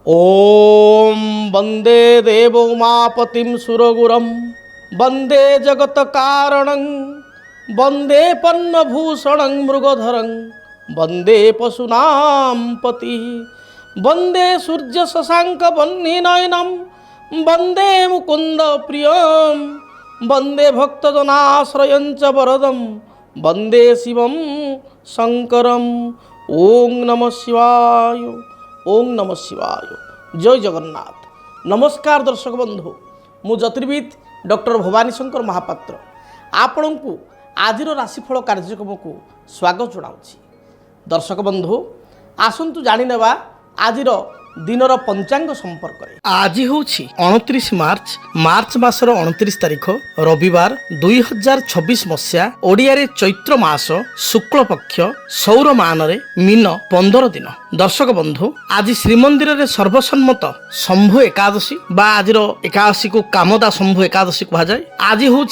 ओम वंदे देवो उमापतिं सुरगुरं वंदे जगत कारणं वंदे पन्नभूषणं मृगधरं वंदे पशूनां पति वंदे सूर्य शशांक वह्निनयनं वंदे मुकुंद प्रियं वंदे भक्तजनाश्रयं च वरदं वंदे शिवं शंकरं। ओम नमः शिवाय। ओम नमः शिवाय। जय जगन्नाथ। नमस्कार दर्शक बंधु, मु ज्योतिर्विद डॉक्टर भवानी शंकर महापात्र आपण को आज राशिफल कार्यक्रम को स्वागत जनाऊँगी। दर्शक बंधु आसतु जाणीनेवा आज दिनर पंचांग संपर्क में। आज हूँ 29 मार्च मासर 29 तारिख रविवार 2026 मसीहा ओडिया रे चैत्र मास शुक्ल पक्ष सौर मान रे मीन 15 दिन। दर्शक बंधु आज श्रीमंदिर रे सर्वसम्मत शंभु एकादशी बा आज एकादशी को कामदा शंभु एकादशी कहा जाए। आज हूँ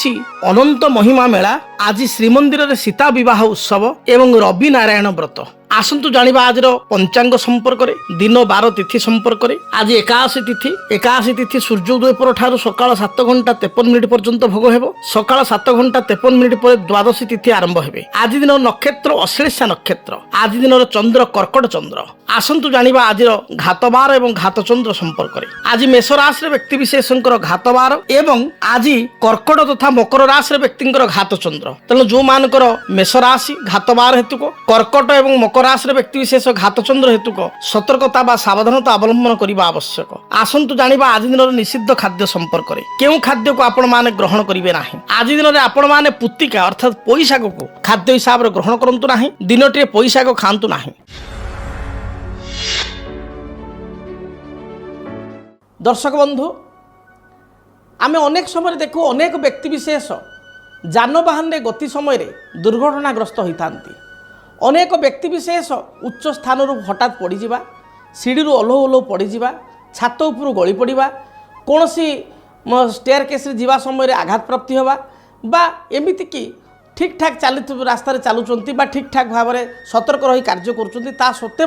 अनंत महिमा मेला। आज श्रीमंदिर रे सीता विवाह उत्सव एवं रवि नारायण व्रत। आसतु जानिबा आज पंचांग संपर्क रे, दिन 12 तिथि संपर्क रे। आज एकादशी तिथि सूर्योदय पर ठारू सकाळ 7 घंटा 53 मिनिट पर्यंत भोग हेबो। सकाळ 7 घंटा 53 मिनिट पर द्वादशी तिथि आरंभ हेबे। आज दिन नक्षत्र अश्लेषा नक्षत्र। आज दिन चंद्र कर्कट चंद्र। आसतु जानिबा आज घातबार एवं घातचंद्र संपर्क रे। आज मेष राशि रे व्यक्ति विशेषकर घातबार एवं आज कर्कट तथा मकर राशि रे व्यक्तिंकर घातचंद्र। तेणु जो मानकर मेष राशि घातबार हेतुक, कर्कट एवं मकर राशि रे व्यक्ति विशेष घातचंद्र हेतुक सतर्कता बा सावधानता अवलंबन करने आवश्यक। आसतु जानिबा आज दिन निषिद्ध खाद्य संपर्क रे। केउ खाद्य को आपण माने ग्रहण करिवे नाही। आज दिन रे आपण माने पुत्तिका अर्थात पोईशाक को खाद्य हिसाब रे ग्रहण करंतु नाही। दिनटे पोईशाक खांतु नाही। दर्शक बंधु आमे अनेक समय देखू अनेक व्यक्ति विशेष जानवाहन रे गति समय रे दुर्घटनाग्रस्त होइतांती। अनेक व्यक्ति विशेष उच्च स्थान हठात पड़ीजा, सीढ़ी ओल्हो ओल्हो पड़ीजा, छात उपरू गली पड़ा, कौन सी स्टेयर केस जावा समय आघात प्राप्ति होगा बा एमिति कि ठीक ठाक चली रास्तार चलुंट बा ठीक ठाक भाव में सतर्क रही कार्य करुँचा सत्वे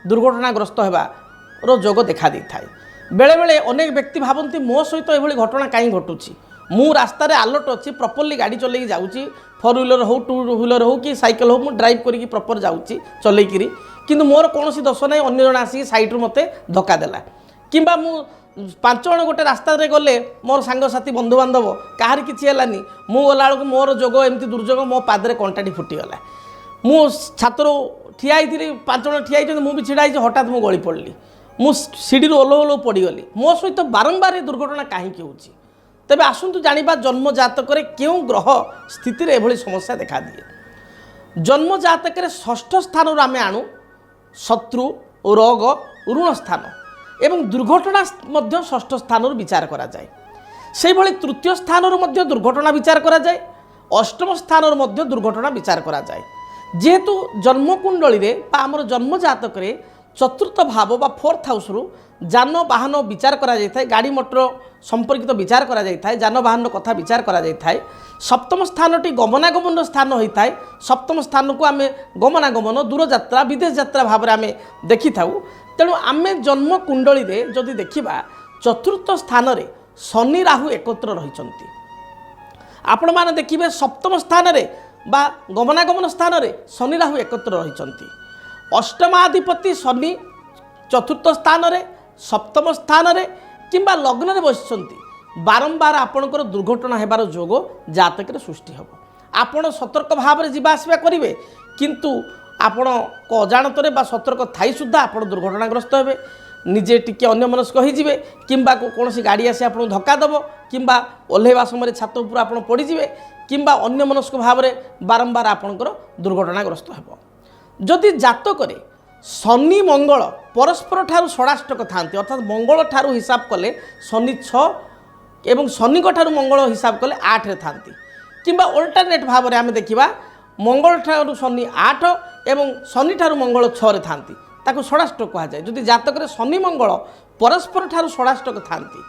दुर्घटनाग्रस्त होगार जोग देखा दी थाए। बेले बेले अनेक व्यक्ति भावती मो सहित यह घटना कहीं घटुची, मु रास्तार आलर्ट अच्छी प्रॉपर्ली गाड़ी चलैकी जाऊँगी, 4 व्हीलर हो 2 व्हीलर हो कि साइकेल हो, मुझे ड्राइव करी प्रॉपर जाऊँगी चलैकी, किंतु मोर कौन दोष ना अन्य जन आसिक सैड्रु मत धक्का देला कि 5 जन गोटे रास्ता गले मोर सांगसाथी बंधुबांधव कहार किसी है मु गला बेलू मोर जोग एमती दुर्जोग मो पादरे कंटाटी फुटीगला। मु छातर ठिया 5 जन ठिया मुझे छिड़ा हठात मुझे गली पड़ी, मु सीढ़ी ओल्हो ओल्हो पड़गली। मो सहित बारंबार दुर्घटना कहीं होची। तेबे आसतु जानिबा जन्म जातक क्यों ग्रह स्थिति रे एभली समस्या देखा दिए। जन्म जातक 6ष्ठ स्थान आम आणु शत्रु रोग ऋण स्थान एवं दुर्घटना 6ष्ठ स्थान विचार करा जाए। से भली 3य स्थान दुर्घटना विचार करा जाए, 8म स्थान दुर्घटना विचार करा जाए। जेहेतु जन्मकुंडली रे आमर जन्म जातक रे 4th भाव बा 4th हाउस रु जान वाहन विचार करा जाय थाए, गाड़ी मोटर संपर्कित विचार करा जाय थाए, जान वाहन कथा विचार करा जाय थाए। 7म स्थानटी गमनागमन स्थान होई थाए। 7म स्थान को आमे गमनागमन दूर यात्रा विदेश यात्रा भाव में आमे देखि थाउ। तेणु आमे जन्म कुंडली रे जदि देखिबा 4th स्थान रे शनि राहु एकत्र रहिचंती। आपण माने देखिबे 7म स्थान रे बा गमनागमन स्थान रे शनि राहु एकत्र रहिचंती। अष्टमाधिपति शनि 4th स्थान रे 7म स्थान रे किंबा लग्न रे बसिचंती। बारंबार आपणकर दुर्घटना हेबार जोग जातक रे सृष्टि हेबो। आपण सतर्क भाव में जीवा आसवा करिवे, किंतु आपण को अजाणतरे बा सतर्क थाई सुद्धा आपण दुर्घटनाग्रस्त हेबे। निजे टिके अन्य मनस्क होइजिवे किंबा कौन सी गाड़ी आसी आपन धक्का देबो किंबा ओल्हेवा समय छात उपर आपण पड़ीजिवे किंबा अन्य मनस्क भाव में बारंबार आपणकर दुर्घटनाग्रस्त हेबो। जदि जातक रे शनि मंगल परस्पर ठारू षडाष्टक थांती, अर्थात मंगल ठारू हिसाब कले शनि 6 एवं शनि ठारू मंगल हिसाब कले 8 रे थांती, किंबा अल्टरनेट भाव में आम देखा मंगल ठारू शनि 8 एवं शनि ठारू मंगल 6 रे थांती, ताको षडाष्टक कहा जाए। जदि जातक रे शनि मंगल परस्पर ठारू षडाष्टक थांती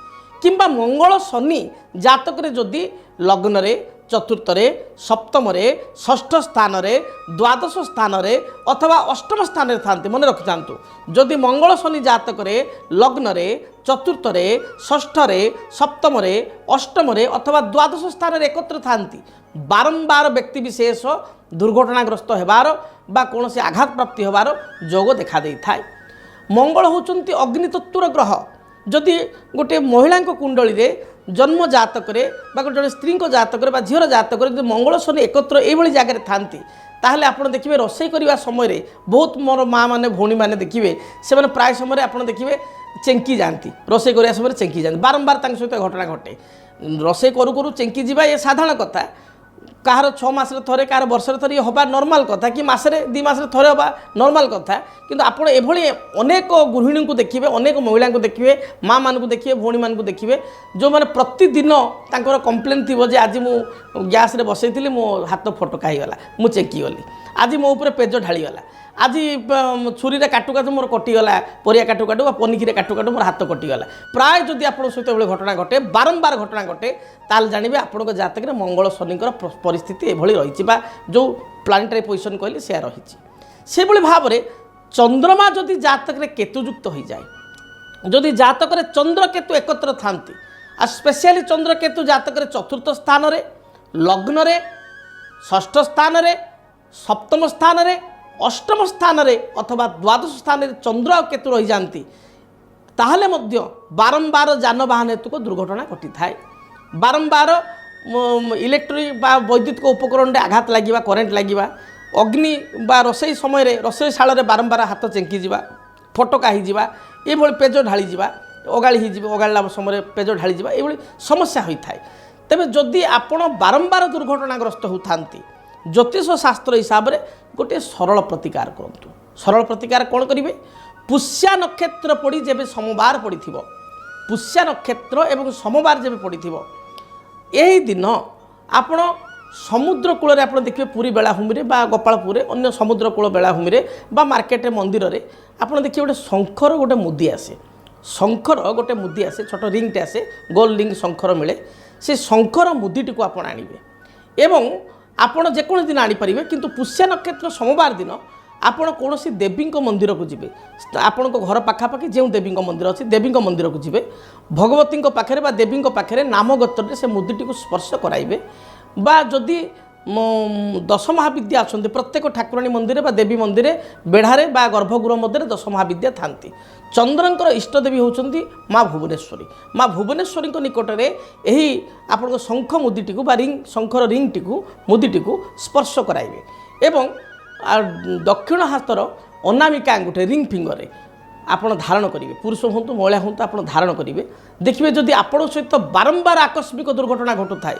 किंबा मंगल शनि जातक रे जदि लग्न रे ଚତୁର୍ଥରେ ସପ୍ତମରେ ଷଷ୍ଠ ସ୍ଥାନରେ ଦ୍ୱାଦଶ ସ୍ଥାନରେ ଅଥବା ଅଷ୍ଟମ ସ୍ଥାନରେ ଥାନ୍ତି। ମନେ ରଖିଥାନ୍ତୁ, ଯଦି ମଙ୍ଗଳ ଶନି ଜାତକରେ ଲଗ୍ନରେ ଚତୁର୍ଥରେ ଷଷ୍ଠରେ ସପ୍ତମରେ ଅଷ୍ଟମରେ ଅଥବା ଦ୍ୱାଦଶ ସ୍ଥାନରେ ଏକତ୍ର ଥାନ୍ତି, ବାରମ୍ବାର ବ୍ୟକ୍ତିବିଶେଷ ଦୁର୍ଘଟଣାଗ୍ରସ୍ତ ହେବାର ବା କୌଣସି ଆଘାତ ପ୍ରାପ୍ତି ହେବାର ଯୋଗ ଦେଖା ଦେଇଥାଏ। ମଙ୍ଗଳ ହେଉଛନ୍ତି ଅଗ୍ନିତତ୍ତ୍ୱର ଗ୍ରହ। ଯଦି ଗୋଟିଏ ମହିଳାଙ୍କ କୁଣ୍ଡଳୀରେ ଜନ୍ମ ଜାତକରେ ବା ଜଣେ ସ୍ତ୍ରୀଙ୍କ ଜାତକରେ ବା ଝିଅର ଜାତକରେ ଯଦି ମଙ୍ଗଳ ଶନି ଏକତ୍ର ଏଇଭଳି ଜାଗାରେ ଥାନ୍ତି, ତାହେଲେ ଆପଣ ଦେଖିବେ ରୋଷେଇ କରିବା ସମୟରେ ବହୁତ ମୋର ମା ମାନେ ଭଉଣୀ ମାନେ ଦେଖିବେ ସେମାନେ ପ୍ରାୟ ସମୟରେ ଆପଣ ଦେଖିବେ ଚେଙ୍କି ଯାଆନ୍ତି। ରୋଷେଇ କରିବା ସମୟରେ ଚେଙ୍କି ଯାଆନ୍ତି, ବାରମ୍ବାର ତାଙ୍କ ସହିତ ଘଟଣା ଘଟେ। ରୋଷେଇ କରୁ କରୁ ଚେଙ୍କି ଯିବା ଏ ସାଧାରଣ କଥା। କାହାର 6 ମାସରେ ଥରେ, କାହାର ବର୍ଷରେ ଥରେ ହେବା ନର୍ମାଲ କଥା, କି ମାସରେ 2 ମାସରେ ଥରେ ହେବା ନର୍ମାଲ କଥା। କିନ୍ତୁ ଆପଣ ଏଭଳି ଅନେକ ଗୃହିଣୀଙ୍କୁ ଦେଖିବେ, ଅନେକ ମହିଳାଙ୍କୁ ଦେଖିବେ, ମା ମାନଙ୍କୁ ଦେଖିବେ, ଭଉଣୀମାନଙ୍କୁ ଦେଖିବେ, ଯେଉଁମାନେ ପ୍ରତିଦିନ ତାଙ୍କର କମ୍ପ୍ଲେନ୍ ଥିବ ଯେ ଆଜି ମୁଁ ଗ୍ୟାସ୍ରେ ବସେଇଥିଲି, ମୋ ହାତ ଫଟକା ହେଇଗଲା, ମୁଁ ଚେକିଗଲି, ଆଜି ମୋ ଉପରେ ପେଜ ଢାଳିଗଲା, ଆଜି ଛୁରୀରେ କାଟୁ କାଟୁ ମୋର କଟିଗଲା, ପରିବା କାଟୁ କାଟୁ ବା ପନିକିରେ କାଟୁ କାଟୁ ମୋର ହାତ କଟିଗଲା। ପ୍ରାୟ ଯଦି ଆପଣଙ୍କ ସହିତ ଏଭଳି ଘଟଣା ଘଟେ, ବାରମ୍ବାର ଘଟଣା ଘଟେ, ତାହେଲେ ଜାଣିବେ ଆପଣଙ୍କ ଜାତକରେ ମଙ୍ଗଳ ଶନିଙ୍କର ପରିସ୍ଥିତି ଏଭଳି ରହିଛି ବା ଯେଉଁ ପ୍ଲାନେଟାରୀ ପୋଜିସନ୍ କହିଲେ ସେୟା ରହିଛି। ସେଭଳି ଭାବରେ ଚନ୍ଦ୍ରମା ଯଦି ଜାତକରେ କେତୁଯୁକ୍ତ ହୋଇଯାଏ, ଯଦି ଜାତକରେ ଚନ୍ଦ୍ରକେତୁ ଏକତ୍ର ଥାନ୍ତି, ଆଉ ସ୍ପେଶିଆଲି ଚନ୍ଦ୍ରକେତୁ ଜାତକରେ ଚତୁର୍ଥ ସ୍ଥାନରେ ଲଗ୍ନରେ ଷଷ୍ଠ ସ୍ଥାନରେ ସପ୍ତମ ସ୍ଥାନରେ ଅଷ୍ଟମ ସ୍ଥାନରେ ଅଥବା ଦ୍ୱାଦଶ ସ୍ଥାନରେ ଚନ୍ଦ୍ର ଆଉ କେତୁ ରହିଯାଆନ୍ତି, ତାହେଲେ ମଧ୍ୟ ବାରମ୍ବାର ଯାନବାହନ ହେତୁକ ଦୁର୍ଘଟଣା ଘଟିଥାଏ। ବାରମ୍ବାର ଇଲେକ୍ଟ୍ରିକ୍ ବା ବୈଦ୍ୟୁତିକ ଉପକରଣରେ ଆଘାତ ଲାଗିବା, କରେଣ୍ଟ ଲାଗିବା, ଅଗ୍ନି ବା ରୋଷେଇ ସମୟରେ ରୋଷେଇଶାଳରେ ବାରମ୍ବାର ହାତ ଚେଙ୍କିଯିବା, ଫଟକା ହୋଇଯିବା, ଏଭଳି ପେଜ ଢାଳିଯିବା, ଅଗାଳି ହୋଇଯିବ, ଅଗାଳିଲା ସମୟରେ ପେଜ ଢାଳିଯିବା, ଏଭଳି ସମସ୍ୟା ହୋଇଥାଏ। ତେବେ ଯଦି ଆପଣ ବାରମ୍ବାର ଦୁର୍ଘଟଣାଗ୍ରସ୍ତ ହେଉଥାନ୍ତି, ଜ୍ୟୋତିଷ ଶାସ୍ତ୍ର ହିସାବରେ ଗୋଟିଏ ସରଳ ପ୍ରତିକାର କରନ୍ତୁ। ସରଳ ପ୍ରତିକାର କ'ଣ କରିବେ? ପୁଷ୍ୟା ନକ୍ଷତ୍ର ପଡ଼ି ଯେବେ ସୋମବାର ପଡ଼ିଥିବ, ପୁଷ୍ୟା ନକ୍ଷତ୍ର ଏବଂ ସୋମବାର ଯେବେ ପଡ଼ିଥିବ, ଏହି ଦିନ ଆପଣ ସମୁଦ୍ର କୂଳରେ ଆପଣ ଦେଖିବେ, ପୁରୀ ବେଳାଭୂମିରେ ବା ଗୋପାଳପୁରରେ ଅନ୍ୟ ସମୁଦ୍ର କୂଳ ବେଳାଭୂମିରେ ବା ମାର୍କେଟରେ ମନ୍ଦିରରେ ଆପଣ ଦେଖିବେ ଗୋଟେ ଶଙ୍ଖର ଗୋଟେ ମୁଦି ଆସେ। ଶଙ୍ଖର ଗୋଟେ ମୁଦି ଆସେ, ଛୋଟ ରିଙ୍ଗଟେ ଆସେ, ଗୋଲ ରିଙ୍ଗ ଶଙ୍ଖର ମିଳେ। ସେ ଶଙ୍ଖର ମୁଦିଟିକୁ ଆପଣ ଆଣିବେ ଏବଂ ଆପଣ ଯେକୌଣସି ଦିନ ଆଣିପାରିବେ, କିନ୍ତୁ ପୁଷ୍ୟା ନକ୍ଷତ୍ର ସୋମବାର ଦିନ ଆପଣ କୌଣସି ଦେବୀଙ୍କ ମନ୍ଦିରକୁ ଯିବେ। ଆପଣଙ୍କ ଘର ପାଖାପାଖି ଯେଉଁ ଦେବୀଙ୍କ ମନ୍ଦିର ଅଛି, ଦେବୀଙ୍କ ମନ୍ଦିରକୁ ଯିବେ, ଭଗବତୀଙ୍କ ପାଖରେ ବା ଦେବୀଙ୍କ ପାଖରେ ନାମଗୋତ୍ରରେ ସେ ମୁଦିଟିକୁ ସ୍ପର୍ଶ କରାଇବେ। ବା ଯଦି 10 ମହାବିଦ୍ୟା ଅଛନ୍ତି, ପ୍ରତ୍ୟେକ ଠାକୁରାଣୀ ମନ୍ଦିରରେ ବା ଦେବୀ ମନ୍ଦିରରେ ବେଢ଼ାରେ ବା ଗର୍ଭଗୃହ ମଧ୍ୟରେ 10 ମହାବିଦ୍ୟା ଥାନ୍ତି। ଚନ୍ଦ୍ରଙ୍କର ଇଷ୍ଟଦେବୀ ହେଉଛନ୍ତି ମା ଭୁବନେଶ୍ୱରୀ। ମା ଭୁବନେଶ୍ୱରୀଙ୍କ ନିକଟରେ ଏହି ଆପଣଙ୍କ ଶଙ୍ଖ ମୁଦିଟିକୁ ବା ରିଙ୍ଗ, ଶଙ୍ଖର ରିଙ୍ଗଟିକୁ ମୁଦିଟିକୁ ସ୍ପର୍ଶ କରାଇବେ ଏବଂ ଦକ୍ଷିଣ ହାତର ଅନାମିକା ଆଙ୍ଗୁଠି ରିଙ୍ଗ ଫିଙ୍ଗରରେ ଆପଣ ଧାରଣ କରିବେ। ପୁରୁଷ ହୁଅନ୍ତୁ ମହିଳା ହୁଅନ୍ତୁ ଆପଣ ଧାରଣ କରିବେ। ଦେଖିବେ ଯଦି ଆପଣଙ୍କ ସହିତ ବାରମ୍ବାର ଆକସ୍ମିକ ଦୁର୍ଘଟଣା ଘଟୁଥାଏ,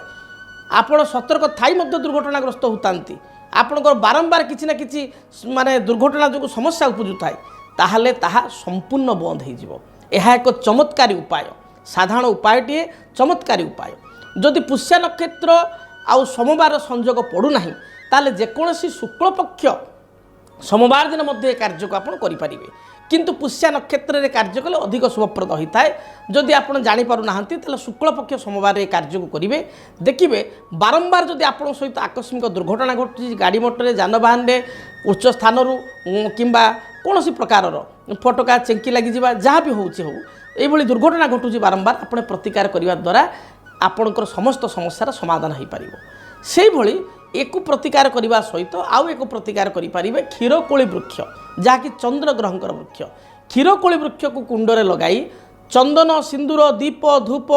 ଆପଣ ସତର୍କ ଥାଇ ମଧ୍ୟ ଦୁର୍ଘଟଣାଗ୍ରସ୍ତ ହେଉଥାନ୍ତି, ଆପଣଙ୍କର ବାରମ୍ବାର କିଛି ନା କିଛି ମାନେ ଦୁର୍ଘଟଣା ଯୋଗୁଁ ସମସ୍ୟା ଉପୁଜୁଥାଏ, ତାହେଲେ ତାହା ସମ୍ପୂର୍ଣ୍ଣ ବନ୍ଦ ହୋଇଯିବ। ଏହା ଏକ ଚମତ୍କାରୀ ଉପାୟ, ସାଧାରଣ ଉପାୟଟିଏ, ଚମତ୍କାରୀ ଉପାୟ। ଯଦି ପୁଷ୍ୟା ନକ୍ଷତ୍ର ଆଉ ସୋମବାର ସଂଯୋଗ ପଡ଼ୁନାହିଁ, ତାହେଲେ ଯେକୌଣସି ଶୁକ୍ଳପକ୍ଷ ସୋମବାର ଦିନ ମଧ୍ୟ ଏ କାର୍ଯ୍ୟକୁ ଆପଣ କରିପାରିବେ। କିନ୍ତୁ ପୁଷ୍ୟା ନକ୍ଷତ୍ରରେ କାର୍ଯ୍ୟ କଲେ ଅଧିକ ଶୁଭପ୍ରଦ ହୋଇଥାଏ। ଯଦି ଆପଣ ଜାଣିପାରୁନାହାନ୍ତି, ତାହେଲେ ଶୁକ୍ଳପକ୍ଷ ସୋମବାର ଏ କାର୍ଯ୍ୟକୁ କରିବେ। ଦେଖିବେ ବାରମ୍ବାର ଯଦି ଆପଣଙ୍କ ସହିତ ଆକସ୍ମିକ ଦୁର୍ଘଟଣା ଘଟୁଛି, ଗାଡ଼ି ମଟରରେ, ଯାନବାହନରେ, ଉଚ୍ଚ ସ୍ଥାନରୁ କିମ୍ବା କୌଣସି ପ୍ରକାରର ଫଟକା ଚେଙ୍କି ଲାଗିଯିବା, ଯାହା ବି ହେଉଛି ହେଉ, ଏଇଭଳି ଦୁର୍ଘଟଣା ଘଟୁଛି ବାରମ୍ବାର, ଆପଣ ପ୍ରତିକାର କରିବା ଦ୍ୱାରା ଆପଣଙ୍କର ସମସ୍ତ ସମସ୍ୟାର ସମାଧାନ ହୋଇପାରିବ। ସେଇଭଳି ଏକ ପ୍ରତିକାର କରିବା ସହିତ ଆଉ ଏକ ପ୍ରତିକାର କରିପାରିବେ କ୍ଷୀରକୋଳି ବୃକ୍ଷ, ଯାହାକି ଚନ୍ଦ୍ରଗ୍ରହଙ୍କର ବୃକ୍ଷ। କ୍ଷୀରକୋଳି ବୃକ୍ଷକୁ କୁଣ୍ଡରେ ଲଗାଇ ଚନ୍ଦନ, ସିନ୍ଦୁର, ଦୀପ, ଧୂପ,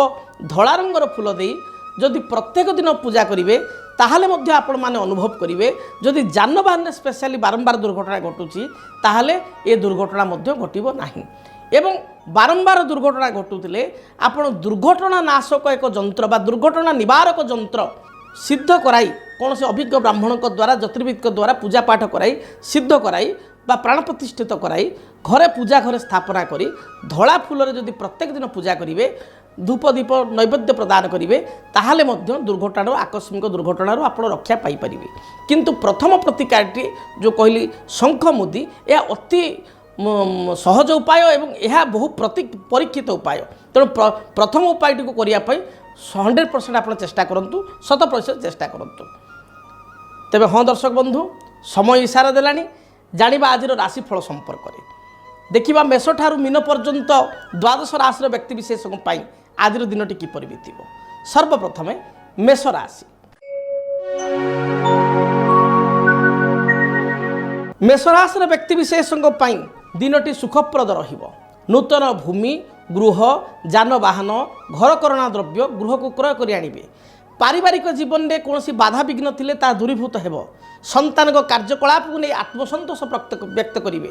ଧଳା ରଙ୍ଗର ଫୁଲ ଦେଇ ଯଦି ପ୍ରତ୍ୟେକ ଦିନ ପୂଜା କରିବେ, ତାହେଲେ ମଧ୍ୟ ଆପଣମାନେ ଅନୁଭବ କରିବେ ଯଦି ଯାନବାହନରେ ସ୍ପେଶାଲି ବାରମ୍ବାର ଦୁର୍ଘଟଣା ଘଟୁଛି, ତାହେଲେ ଏ ଦୁର୍ଘଟଣା ମଧ୍ୟ ଘଟିବ ନାହିଁ। ଏବଂ ବାରମ୍ବାର ଦୁର୍ଘଟଣା ଘଟୁଥିଲେ ଆପଣ ଦୁର୍ଘଟଣା ନାଶକ ଏକ ଯନ୍ତ୍ର ବା ଦୁର୍ଘଟଣା ନିବାରକ ଯନ୍ତ୍ର ସିଦ୍ଧ କରାଇ, କୌଣସି ଅଭିଜ୍ଞ ବ୍ରାହ୍ମଣଙ୍କ ଦ୍ୱାରା, ଜ୍ୟୋତିର୍ବିଦଙ୍କ ଦ୍ୱାରା ପୂଜା ପାଠ କରାଇ, ସିଦ୍ଧ କରାଇ ବା ପ୍ରାଣ ପ୍ରତିଷ୍ଠିତ କରାଇ ଘରେ ପୂଜା ଘରେ ସ୍ଥାପନା କରି ଧଳା ଫୁଲରେ ଯଦି ପ୍ରତ୍ୟେକ ଦିନ ପୂଜା କରିବେ, ଧୂପ ଦୀପ ନୈବେଦ୍ୟ ପ୍ରଦାନ କରିବେ, ତାହେଲେ ମଧ୍ୟ ଦୁର୍ଘଟଣାରୁ, ଆକସ୍ମିକ ଦୁର୍ଘଟଣାରୁ ଆପଣ ରକ୍ଷା ପାଇପାରିବେ। କିନ୍ତୁ ପ୍ରଥମ ପ୍ରତିକାରଟି ଯେଉଁ କହିଲି ଶଙ୍ଖ ମୁଦି, ଏହା ଅତି ସହଜ ଉପାୟ ଏବଂ ଏହା ବହୁ ପରୀକ୍ଷିତ ଉପାୟ। ତେଣୁ ପ୍ରଥମ ଉପାୟଟିକୁ କରିବା ପାଇଁ 100% ଆପଣ ଚେଷ୍ଟା କରନ୍ତୁ, 100% ଚେଷ୍ଟା କରନ୍ତୁ। ତେବେ ହଁ ଦର୍ଶକ ବନ୍ଧୁ, ସମୟ ଇସାରା ଦେଲାଣି ଜାଣିବା ଆଜିର ରାଶିଫଳ ସମ୍ପର୍କରେ। ଦେଖିବା ମେଷ ଠାରୁ ମୀନ ପର୍ଯ୍ୟନ୍ତ ଦ୍ୱାଦଶ ରାଶିର ବ୍ୟକ୍ତିବିଶେଷଙ୍କ ପାଇଁ ଆଜିର ଦିନଟି କିପରି ବିତିବ। ସର୍ବପ୍ରଥମେ ମେଷ ରାଶି। ମେଷ ରାଶିର ବ୍ୟକ୍ତିବିଶେଷଙ୍କ ପାଇଁ ଦିନଟି ସୁଖପ୍ରଦ ରହିବ। ନୂତନ ଭୂମି, ଗୃହ, ଯାନବାହନ, ଘରକରଣା ଦ୍ରବ୍ୟ ଗୃହକୁ କ୍ରୟ କରି ଆଣିବେ। ପାରିବାରିକ ଜୀବନରେ କୌଣସି ବାଧାବିଘ୍ନ ଥିଲେ ତାହା ଦୂରୀଭୂତ ହେବ। ସନ୍ତାନଙ୍କ କାର୍ଯ୍ୟକଳାପକୁ ନେଇ ଆତ୍ମସନ୍ତୋଷ ବ୍ୟକ୍ତ କରିବେ।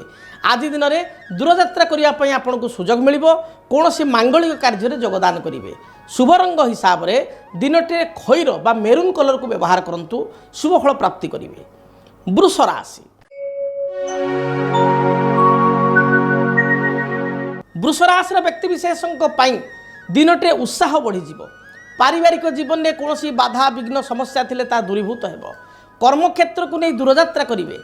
ଆଜି ଦିନରେ ଦୂରଯାତ୍ରା କରିବା ପାଇଁ ଆପଣଙ୍କୁ ସୁଯୋଗ ମିଳିବ। କୌଣସି ମାଙ୍ଗଳିକ କାର୍ଯ୍ୟରେ ଯୋଗଦାନ କରିବେ। ଶୁଭ ରଙ୍ଗ ହିସାବରେ ଦିନଟିରେ ଖଇର ବା ମେରୁନ୍ କଲରକୁ ବ୍ୟବହାର କରନ୍ତୁ, ଶୁଭଫଳ ପ୍ରାପ୍ତି କରିବେ। ବୃଷ ରାଶି। ବୃଷ ରାଶିର ବ୍ୟକ୍ତିବିଶେଷଙ୍କ ପାଇଁ ଦିନଟିରେ ଉତ୍ସାହ ବଢ଼ିଯିବ। ପାରିବାରିକ ଜୀବନରେ କୌଣସି ବାଧା ବିଘ୍ନ ସମସ୍ୟା ଥିଲେ ତାହା ଦୂରୀଭୂତ ହେବ। କର୍ମକ୍ଷେତ୍ରକୁ ନେଇ ଦୂରଯାତ୍ରା କରିବେ।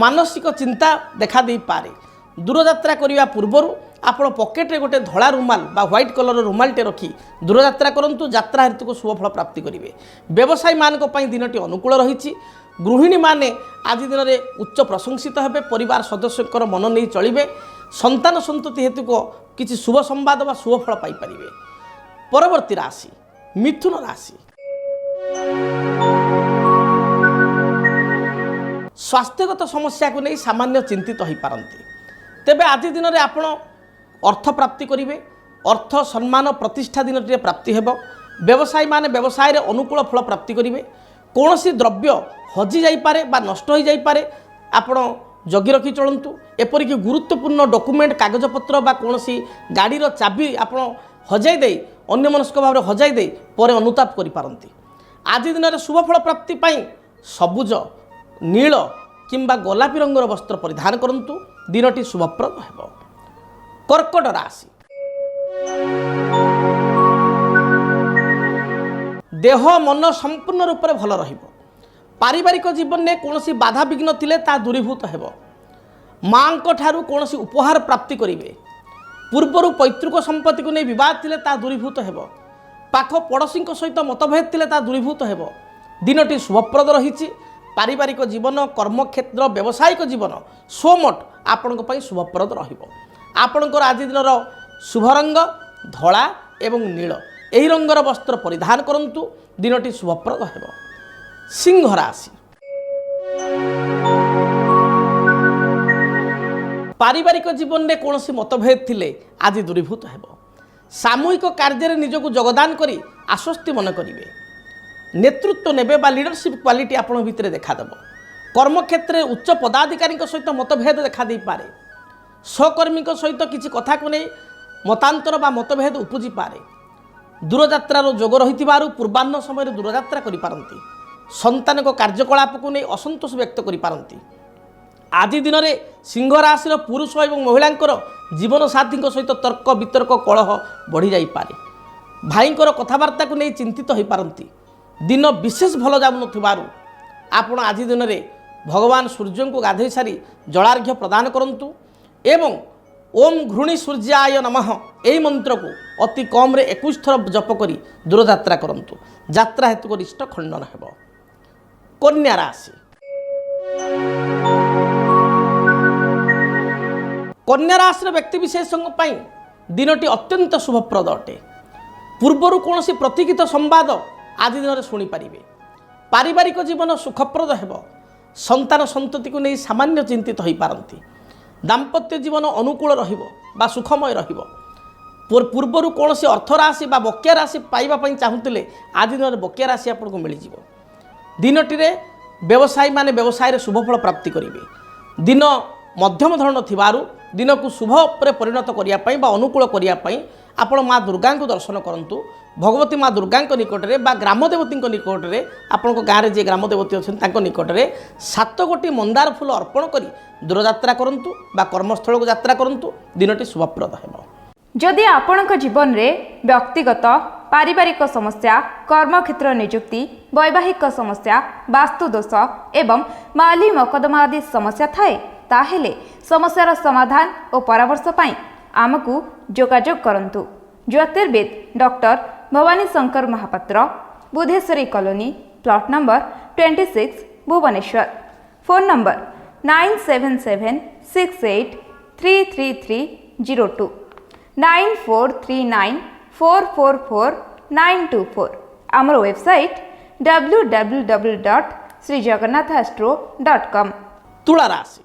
ମାନସିକ ଚିନ୍ତା ଦେଖା ଦେଇପାରେ। ଦୂରଯାତ୍ରା କରିବା ପୂର୍ବରୁ ଆପଣ ପକେଟରେ ଗୋଟେ ଧଳା ରୁମାଲ ବା ହ୍ୱାଇଟ୍ କଲରର ରୁମାଲଟେ ରଖି ଦୂରଯାତ୍ରା କରନ୍ତୁ, ଯାତ୍ରା ହେତୁକୁ ଶୁଭଫଳ ପ୍ରାପ୍ତି କରିବେ। ବ୍ୟବସାୟୀମାନଙ୍କ ପାଇଁ ଦିନଟି ଅନୁକୂଳ ରହିଛି। ଗୃହିଣୀମାନେ ଆଜି ଦିନରେ ଉଚ୍ଚ ପ୍ରଶଂସିତ ହେବେ। ପରିବାର ସଦସ୍ୟଙ୍କର ମନ ନେଇ ଚଳିବେ। ସନ୍ତାନ ସନ୍ତତି ହେତୁକ କିଛି ଶୁଭ ସମ୍ବାଦ ବା ଶୁଭଫଳ ପାଇପାରିବେ। ପରବର୍ତ୍ତୀ ରାଶି ମିଥୁନ ରାଶି। ସ୍ୱାସ୍ଥ୍ୟଗତ ସମସ୍ୟାକୁ ନେଇ ସାମାନ୍ୟ ଚିନ୍ତିତ ହୋଇପାରନ୍ତି। ତେବେ ଆଜି ଦିନରେ ଆପଣ ଅର୍ଥ ପ୍ରାପ୍ତି କରିବେ। ଅର୍ଥ, ସମ୍ମାନ, ପ୍ରତିଷ୍ଠା ଦିନଟିରେ ପ୍ରାପ୍ତି ହେବ। ବ୍ୟବସାୟୀମାନେ ବ୍ୟବସାୟରେ ଅନୁକୂଳ ଫଳ ପ୍ରାପ୍ତି କରିବେ। କୌଣସି ଦ୍ରବ୍ୟ ହଜି ଯାଇପାରେ ବା ନଷ୍ଟ ହୋଇଯାଇପାରେ, ଆପଣ ଜଗି ରଖି ଚଳନ୍ତୁ। ଏପରିକି ଗୁରୁତ୍ୱପୂର୍ଣ୍ଣ ଡକୁମେଣ୍ଟ, କାଗଜପତ୍ର ବା କୌଣସି ଗାଡ଼ିର ଚାବି ଆପଣ ହଜାଇ ଦେଇ ଅନ୍ୟମନସ୍କ ଭାବରେ ହଜାଇ ଦେଇ ପରେ ଅନୁତାପ କରିପାରନ୍ତି। ଆଜି ଦିନରେ ଶୁଭଫଳ ପ୍ରାପ୍ତି ପାଇଁ ସବୁଜ, ନୀଳ କିମ୍ବା ଗୋଲାପୀ ରଙ୍ଗର ବସ୍ତ୍ର ପରିଧାନ କରନ୍ତୁ, ଦିନଟି ଶୁଭପ୍ରଦ ହେବ। କର୍କଟ ରାଶି। ଦେହ ମନ ସମ୍ପୂର୍ଣ୍ଣ ରୂପରେ ଭଲ ରହିବ। ପାରିବାରିକ ଜୀବନରେ କୌଣସି ବାଧାବିଘ୍ନ ଥିଲେ ତାହା ଦୂରୀଭୂତ ହେବ। ମାଙ୍କ ଠାରୁ କୌଣସି ଉପହାର ପ୍ରାପ୍ତି କରିବେ। ପୂର୍ବରୁ ପୈତୃକ ସମ୍ପତ୍ତିକୁ ନେଇ ବିବାଦ ଥିଲେ ତାହା ଦୂରୀଭୂତ ହେବ। ପାଖ ପଡ଼ୋଶୀଙ୍କ ସହିତ ମତଭେଦ ଥିଲେ ତାହା ଦୂରୀଭୂତ ହେବ। ଦିନଟି ଶୁଭପ୍ରଦ ରହିଛି। ପାରିବାରିକ ଜୀବନ, କର୍ମକ୍ଷେତ୍ର, ବ୍ୟବସାୟିକ ଜୀବନ ସ୍ୱମୋଟ ଆପଣଙ୍କ ପାଇଁ ଶୁଭପ୍ରଦ ରହିବ। ଆପଣଙ୍କର ଆଜି ଦିନର ଶୁଭ ରଙ୍ଗ ଧଳା ଏବଂ ନୀଳ। ଏହି ରଙ୍ଗର ବସ୍ତ୍ର ପରିଧାନ କରନ୍ତୁ, ଦିନଟି ଶୁଭପ୍ରଦ ହେବ। ସିଂହ ରାଶି। ପାରିବାରିକ ଜୀବନରେ କୌଣସି ମତଭେଦ ଥିଲେ ଆଜି ଦୂରୀଭୂତ ହେବ। ସାମୂହିକ କାର୍ଯ୍ୟରେ ନିଜକୁ ଯୋଗଦାନ କରି ଆଶ୍ୱସ୍ତି ମନେ କରିବେ। ନେତୃତ୍ୱ ନେବେ ବା লিডরশিপ କ୍ୱାଲିଟି ଆପଣଙ୍କ ଭିତରେ ଦେଖାଦେବ। କର୍ମକ୍ଷେତ୍ରରେ ଉଚ୍ଚ ପଦାଧିକାରୀଙ୍କ ସହିତ ମତଭେଦ ଦେଖାଦେଇପାରେ। ସହକର୍ମୀଙ୍କ ସହିତ କିଛି କଥାକୁ ନେଇ ମତାନ୍ତର ବା ମତଭେଦ ଉପୁଜିପାରେ। ଦୂରଯାତ୍ରାର ଯୋଗ ରହିଥିବାରୁ ପୂର୍ବାହ୍ନ ସମୟରେ ଦୂରଯାତ୍ରା କରିପାରନ୍ତି। ସନ୍ତାନଙ୍କ କାର୍ଯ୍ୟକଳାପକୁ ନେଇ ଅସନ୍ତୋଷ ବ୍ୟକ୍ତ କରିପାରନ୍ତି। ଆଜି ଦିନରେ ସିଂହ ରାଶିର ପୁରୁଷ ଏବଂ ମହିଳାଙ୍କର ଜୀବନସାଥୀଙ୍କ ସହିତ ତର୍କ ବିତର୍କ କଳହ ବଢ଼ିଯାଇପାରେ। ଭାଇଙ୍କର କଥାବାର୍ତ୍ତାକୁ ନେଇ ଚିନ୍ତିତ ହୋଇପାରନ୍ତି। ଦିନ ବିଶେଷ ଭଲ ଯାଉନଥିବାରୁ ଆପଣ ଆଜି ଦିନରେ ଭଗବାନ ସୂର୍ଯ୍ୟଙ୍କୁ ଗାଧୋଇ ସାରି ଜଳାର୍ଘ୍ୟ ପ୍ରଦାନ କରନ୍ତୁ ଏବଂ ଓମ୍ ଘୃଣୀ ସୂର୍ଯ୍ୟାୟ ନମଃ ଏହି ମନ୍ତ୍ରକୁ ଅତି କମ୍ରେ 21 ଥର ଜପ କରି ଦୂରଯାତ୍ରା କରନ୍ତୁ। ଯାତ୍ରା ହେତୁ ଗରିଷ୍ଠ ଖଣ୍ଡନ ହେବ। କନ୍ୟା ରାଶି। କନ୍ୟା ରାଶିର ବ୍ୟକ୍ତିବିଶେଷଙ୍କ ପାଇଁ ଦିନଟି ଅତ୍ୟନ୍ତ ଶୁଭପ୍ରଦ ଅଟେ। ପୂର୍ବରୁ କୌଣସି ପ୍ରତୀକ୍ଷିତ ସମ୍ବାଦ ଆଜି ଦିନରେ ଶୁଣିପାରିବେ। ପାରିବାରିକ ଜୀବନ ସୁଖପ୍ରଦ ହେବ। ସନ୍ତାନ ସନ୍ତତିକୁ ନେଇ ସାମାନ୍ୟ ଚିନ୍ତିତ ହୋଇପାରନ୍ତି। ଦାମ୍ପତ୍ୟ ଜୀବନ ଅନୁକୂଳ ରହିବ ବା ସୁଖମୟ ରହିବ। ପୂର୍ବରୁ କୌଣସି ଅର୍ଥ ରାଶି ବା ବକେୟା ରାଶି ପାଇବା ପାଇଁ ଚାହୁଁଥିଲେ ଆଜି ଦିନରେ ବକେୟା ରାଶି ଆପଣଙ୍କୁ ମିଳିଯିବ। ଦିନଟିରେ ବ୍ୟବସାୟୀମାନେ ବ୍ୟବସାୟରେ ଶୁଭଫଳ ପ୍ରାପ୍ତି କରିବେ। ଦିନ ମଧ୍ୟମ ଧରଣ ଥିବାରୁ ଦିନକୁ ଶୁଭ ଉପରେ ପରିଣତ କରିବା ପାଇଁ ବା ଅନୁକୂଳ କରିବା ପାଇଁ ଆପଣ ମା ଦୁର୍ଗାଙ୍କୁ ଦର୍ଶନ କରନ୍ତୁ। ଭଗବତୀ ମା ଦୁର୍ଗାଙ୍କ ନିକଟରେ ବା ଗ୍ରାମଦେବତୀଙ୍କ ନିକଟରେ, ଆପଣଙ୍କ ଗାଁରେ ଯିଏ ଗ୍ରାମଦେବତୀ ଅଛନ୍ତି ତାଙ୍କ ନିକଟରେ 7 ଗୋଟି ମନ୍ଦାର ଫୁଲ ଅର୍ପଣ କରି ଦୂରଯାତ୍ରା କରନ୍ତୁ ବା କର୍ମସ୍ଥଳକୁ ଯାତ୍ରା କରନ୍ତୁ। ଦିନଟି ଶୁଭପ୍ରଦ ହେବ। ଯଦି ଆପଣଙ୍କ ଜୀବନରେ ବ୍ୟକ୍ତିଗତ ପାରିବାରିକ ସମସ୍ୟା, କର୍ମକ୍ଷେତ୍ର ନିଯୁକ୍ତି, ବୈବାହିକ ସମସ୍ୟା, ବାସ୍ତୁଦୋଷ ଏବଂ ମାଲି ମକଦ୍ଦମା ଆଦି ସମସ୍ୟା ଥାଏ, ତାହେଲେ ସମସ୍ୟାର ସମାଧାନ ଓ ପରାମର୍ଶ ପାଇଁ ଆମକୁ ଯୋଗାଯୋଗ କରନ୍ତୁ। ଜ୍ୟୋତିର୍ବିଦ doctor Bhavani Shankar Mahapatra, Budheshwari colony, plot number 26, Bhubaneswar. Phone number 9776833302 9439444924। आमर वेबसाइट www.srijagannathastro.com। तुला राशि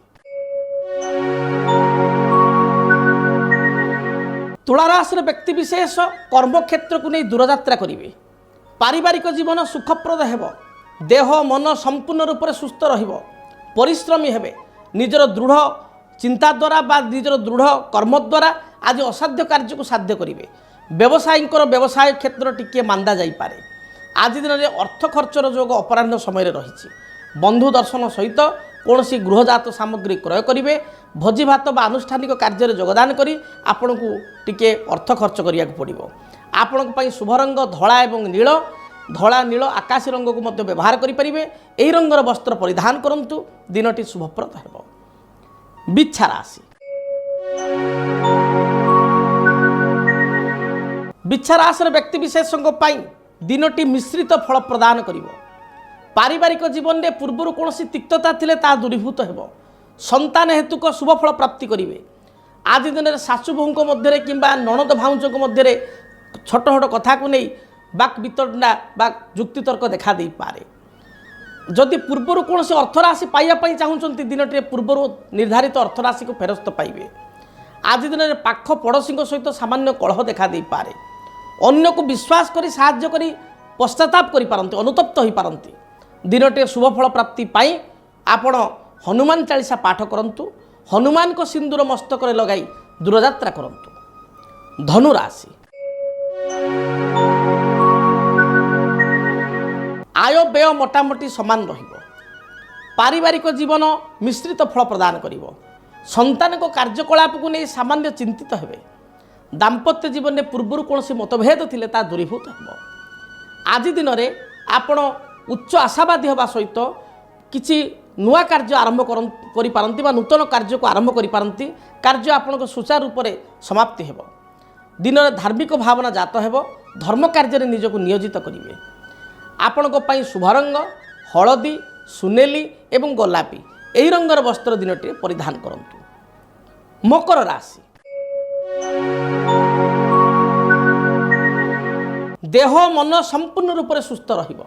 तुला राशि व्यक्ति विशेष कर्मक्षेत्र को नहीं दूरयात्रा करेंगे। पारिवारिक जीवन सुखप्रद हेब। देह मन संपूर्ण रूप से सुस्थ रहिब। परिश्रमी हेबे। निजर दृढ़ चिंता द्वारा बा निजर दृढ़ कर्म द्वारा आज असाध्य कार्य को साध्य करेंगे। व्यवसायी व्यवसाय क्षेत्र टिके मांदा जाई पारे। आज दिन में अर्थ खर्चर जोग अपराह्न समय रही। बंधु दर्शन सहित कौन गृहजात सामग्री क्रय करेंगे। भोजी भात बा आनुष्ठानिक कार्य योगदान करी आपण को टिके अर्थ खर्च करिया पड़ो। आपण शुभ रंग धला एवं नील। धला नील आकाशी रंग को मध्य व्यवहार करेंगे। यही रंगर वस्त्र परिधान करंतु। दिनटी शुभप्रद हेब। बिच्छा राशि बिच्छा राशि व्यक्ति विशेषों दिनटी मिश्रित फल प्रदान करिब। पारिवारिक जीवन में पूर्वर कौन तिक्तता थिले ता दूरीभूत हेब। संतान हेतुक शुभ फल प्राप्ति करेंगे। आज दिन में शाशु बोहूं मध्य कि नणद भाउजों मध्य छोट छोट कथा को नहीं बाक वितंडा बा जुक्तितर्क देखा दे पारे। जदि पूर्वर कौन अर्थराशि पाइबापी चाहूँगी दिनटे पूर्वर निर्धारित अर्थराशि को फेरस्त पाइबे। आज दिन में पाख पड़ोशी सहित सामान्य कलह देखा दे पारे। अन्य को विश्वास करी साहाय्य करी पश्चाताप करि पारंती, अनुतप्त हो पारंती। दिनटे शुभफल प्राप्ति पाई आपण हनुमान चालीसा पाठ करंतु। हनुमान को सिंदूर मस्तक लगाई दूरयात्रा करंतु। धनु राशि आय व्यय मोटामोटी समान रहिब। पारिवारिक जीवन मिश्रित फल प्रदान करिब। संतान को कार्यकलाप को नहीं सामान्य चिंतित हेबे। दाम्पत्य जीवन में पूर्वर कौन मतभेद थिले ता दूरीभूत हेब। आज दिन में आपण उच्च आशावादी होगा सहित किसी नुआ कार्य आरंभ करिपारंती बा नूतन कार्य को आरंभ करिपारंती। कार्य आपनको सुचारू रूप से समाप्ति हेब। दिन में धार्मिक भावना जात हेब। धर्म कार्य निजक नियोजित करेंगे। आपणको पाई शुभ रंग हलदी सुनेली एवं गोलापी यही रंगर वस्त्र दिनटी परिधान करंतु। मकर राशि देह मन संपूर्ण रूप से सुस्थ रहिब।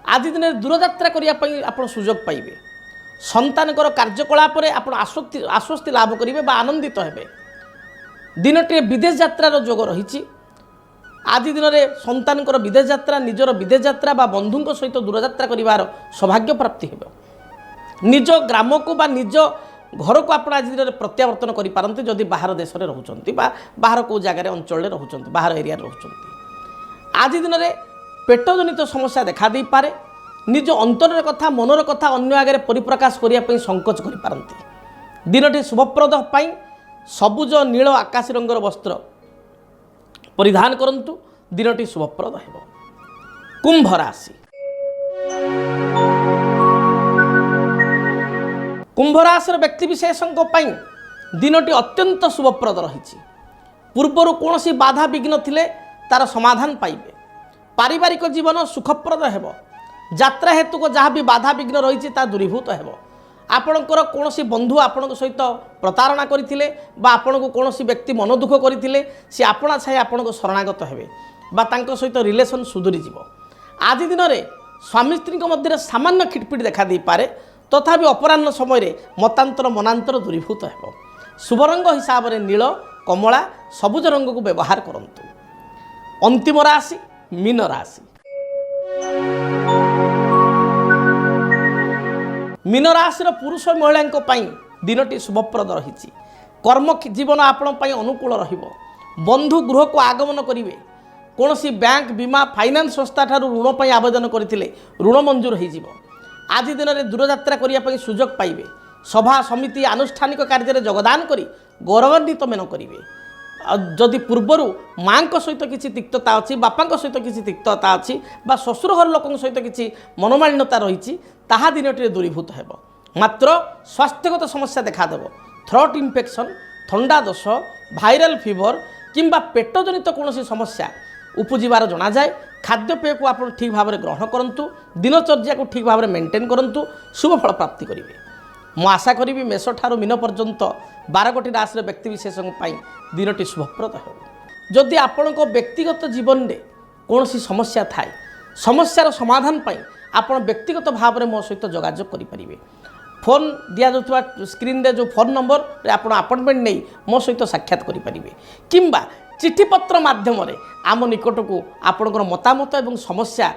आज दिन में दूरयात्रा करने आप सुजोग पाइबे। संतानकर कार्यकलाप आप आश्वस्ति लाभ करेंगे बा आनंदित हेबे। दिनटी विदेश यात्रार जोग रही। आज दिन में संतानकर विदेश यात्रा निजर विदेश यात्रा बा बंधुओं सहित दूरयात्रा करिवार सौभाग्य प्राप्ति हेब। निज ग्राम को बा निज घर को आप आज दिन में प्रत्यावर्तन करेंगे जदि बाहर देश में रोचंती बा बाहर को जगह अंचल रोचंती बाहर एरिया रोचंती। आज दिन में पेटजनित समस्या देखा दे पारे। निज अंतर कथा मनर कथा अन्य आगे परिप्रकाश करने संकोच करें। दिनटी शुभप्रद पाई सबुज नील आकाशी रंगर वस्त्र परिधान करंतु। दिनटी शुभप्रद हेब। कुंभ राशि कुंभ राशि व्यक्ति विशेषों दिनटी अत्यंत शुभप्रद रही। पूर्वर कौन बाधा विघ्न थिले तार समाधान पाइबे। पारिवारिक जीवन सुखप्रद हेब। यात्रा हेतु को जहाँ भी बाधा विघ्न रही दूरीभूत हेब। आपणकर कौन बंधु आपण सहित प्रतारणा करथिले बा आपण को कौन व्यक्ति मन दुख करथिले सी आपणा छाई आपण को शरणागत हेबे बा तांको सहित रिलेशन सुधुरी जीव। आज दिन में स्वामी स्त्री मध्य सामान्य खिटपिट देखा दे पारे। तथापि अपराह्न समय मतांतर मनांतर दूरीभूत हेब। शुभ रंग हिसाब से नील कमला सबुज रंग को व्यवहार करंतु। अंतिम राशि मीन राशि मीन राशि पुरुष महिला दिनटी शुभप्रद रही। कर्म जीवन आपण अनुकूल रहिब। बंधु गृह को आगमन करेंगे। कौन बैंक बीमा फाइनान्स संस्था ठारू ऋण पर आवेदन करते ऋण मंजूर हो। आज दिन में दूरयात्रा करने सुजोग पाइबे। सभा समिति आनुष्ठानिक कार्य योगदान करी गौरवान्वित मेन करेंगे। जदि पूर्वर माँ सहित किसी तिक्तता अच्छी बापा सहित किसी तिक्तता अच्छी बा ससुर घर लोक सहित किसी मनोमालिन्यता रही ताहा दिनटी दूरीभूत हेब। मात्र स्वास्थ्यगत समस्या देखादेव। थ्रोट इन्फेक्शन थंडा दोष भाइराल फीवर किंबा पेटजनित कौन समस्या ଉପୁଜିବାର ଜଣାଯାଏ। ଖାଦ୍ୟପେୟକୁ ଆପଣ ଠିକ୍ ଭାବରେ ଗ୍ରହଣ କରନ୍ତୁ, ଦିନଚର୍ଯ୍ୟାକୁ ଠିକ୍ ଭାବରେ ମେଣ୍ଟେନ୍ କରନ୍ତୁ, ଶୁଭ ଫଳ ପ୍ରାପ୍ତି କରିବେ। ମୁଁ ଆଶା କରିବି ମେଷ ଠାରୁ ମୀନ ପର୍ଯ୍ୟନ୍ତ 12ଗୋଟି ରାଶିର ବ୍ୟକ୍ତିବିଶେଷଙ୍କ ପାଇଁ ଦିନଟି ଶୁଭପ୍ରଦ ହେବ। ଯଦି ଆପଣଙ୍କ ବ୍ୟକ୍ତିଗତ ଜୀବନରେ କୌଣସି ସମସ୍ୟା ଥାଏ, ସମସ୍ୟାର ସମାଧାନ ପାଇଁ ଆପଣ ବ୍ୟକ୍ତିଗତ ଭାବରେ ମୋ ସହିତ ଯୋଗାଯୋଗ କରିପାରିବେ। ଫୋନ୍ ଦିଆଯାଉଥିବା ସ୍କ୍ରିନ୍ରେ ଯେଉଁ ଫୋନ୍ ନମ୍ବରରେ ଆପଣ ଆପଏଣ୍ଟମେଣ୍ଟ ନେଇ ମୋ ସହିତ ସାକ୍ଷାତ କରିପାରିବେ, କିମ୍ବା ଚିଠିପତ୍ର ମାଧ୍ୟମରେ ଆମ ନିକଟକୁ ଆପଣଙ୍କର ମତାମତ ଏବଂ ସମସ୍ୟା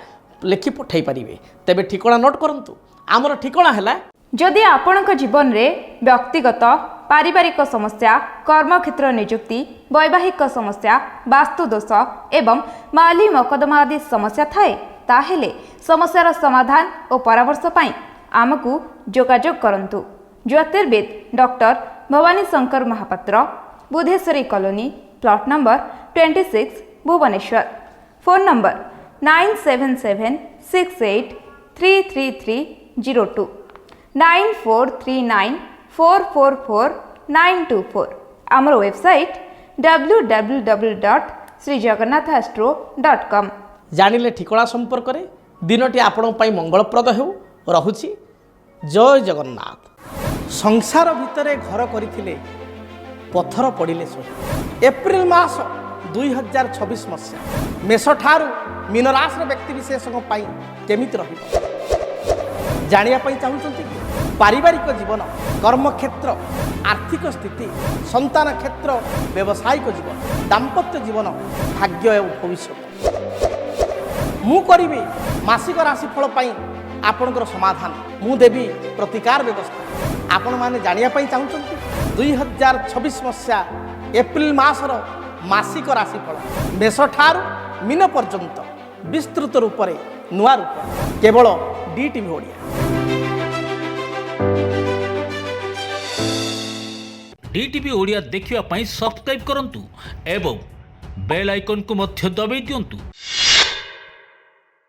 ଲେଖି ପଠାଇ ପାରିବେ। ତେବେ ଠିକଣା ନୋଟ୍ କରନ୍ତୁ। ଆମର ଠିକଣା ହେଲା, ଯଦି ଆପଣଙ୍କ ଜୀବନରେ ବ୍ୟକ୍ତିଗତ ପାରିବାରିକ ସମସ୍ୟା, କର୍ମକ୍ଷେତ୍ର ନିଯୁକ୍ତି, ବୈବାହିକ ସମସ୍ୟା, ବାସ୍ତୁଦୋଷ ଏବଂ ମାଲି ମକଦ୍ଦମା ଆଦି ସମସ୍ୟା ଥାଏ, ତାହେଲେ ସମସ୍ୟାର ସମାଧାନ ଓ ପରାମର୍ଶ ପାଇଁ ଆମକୁ ଯୋଗାଯୋଗ କରନ୍ତୁ। ଜ୍ୟୋତିର୍ବିଦ doctor Bhavani Shankar Mahapatra, Budheshwari colony, plot number 26, Bhubaneswar. Phone number 9776833302, 9439444924। ଆମର ୱେବସାଇଟ୍ www.srijagannathastro.com। ଜାଣିଲେ ଠିକଣା ସମ୍ପର୍କରେ। ଦିନଟି ଆପଣଙ୍କ ପାଇଁ ମଙ୍ଗଳପ୍ରଦ ହେଉ। ରହୁଛି। ଜୟ ଜଗନ୍ନାଥ। ସଂସାର ଭିତରେ ଘର କରିଥିଲେ ପଥର ପଡ଼ିଲେ ସହି। ଏପ୍ରିଲ ମାସ 2026 ମସିହା ମେଷଠାରୁ ମୀନ ରାଶିର ବ୍ୟକ୍ତିବିଶେଷଙ୍କ ପାଇଁ କେମିତି ରହିବ ଜାଣିବା ପାଇଁ ଚାହୁଁଛନ୍ତି କି? ପାରିବାରିକ ଜୀବନ, କର୍ମକ୍ଷେତ୍ର, ଆର୍ଥିକ ସ୍ଥିତି, ସନ୍ତାନ କ୍ଷେତ୍ର, ବ୍ୟବସାୟିକ ଜୀବନ, ଦାମ୍ପତ୍ୟ ଜୀବନ, ଭାଗ୍ୟ ଏବଂ ଭବିଷ୍ୟତ। ମୁଁ କରିବି ମାସିକ ରାଶିଫଳ ପାଇଁ ଆପଣଙ୍କର ସମାଧାନ। ମୁଁ ଦେବି ପ୍ରତିକାର ବ୍ୟବସ୍ଥା। ଆପଣମାନେ ଜାଣିବା ପାଇଁ ଚାହୁଁଛନ୍ତି 2026 ମସିହା ଏପ୍ରିଲ ମାସର ମାସିକ ରାଶିଫଳ ମେଷଠାରୁ ମୀନ ପର୍ଯ୍ୟନ୍ତ ବିସ୍ତୃତ ରୂପରେ, ନୂଆ ରୂପରେ, କେବଳ DTV ଓଡ଼ିଆ। DTV ଓଡ଼ିଆ ଦେଖିବା ପାଇଁ ସବସ୍କ୍ରାଇବ୍ କରନ୍ତୁ ଏବଂ ବେଲ୍ ଆଇକନ୍କୁ ମଧ୍ୟ ଦବାଇ ଦିଅନ୍ତୁ।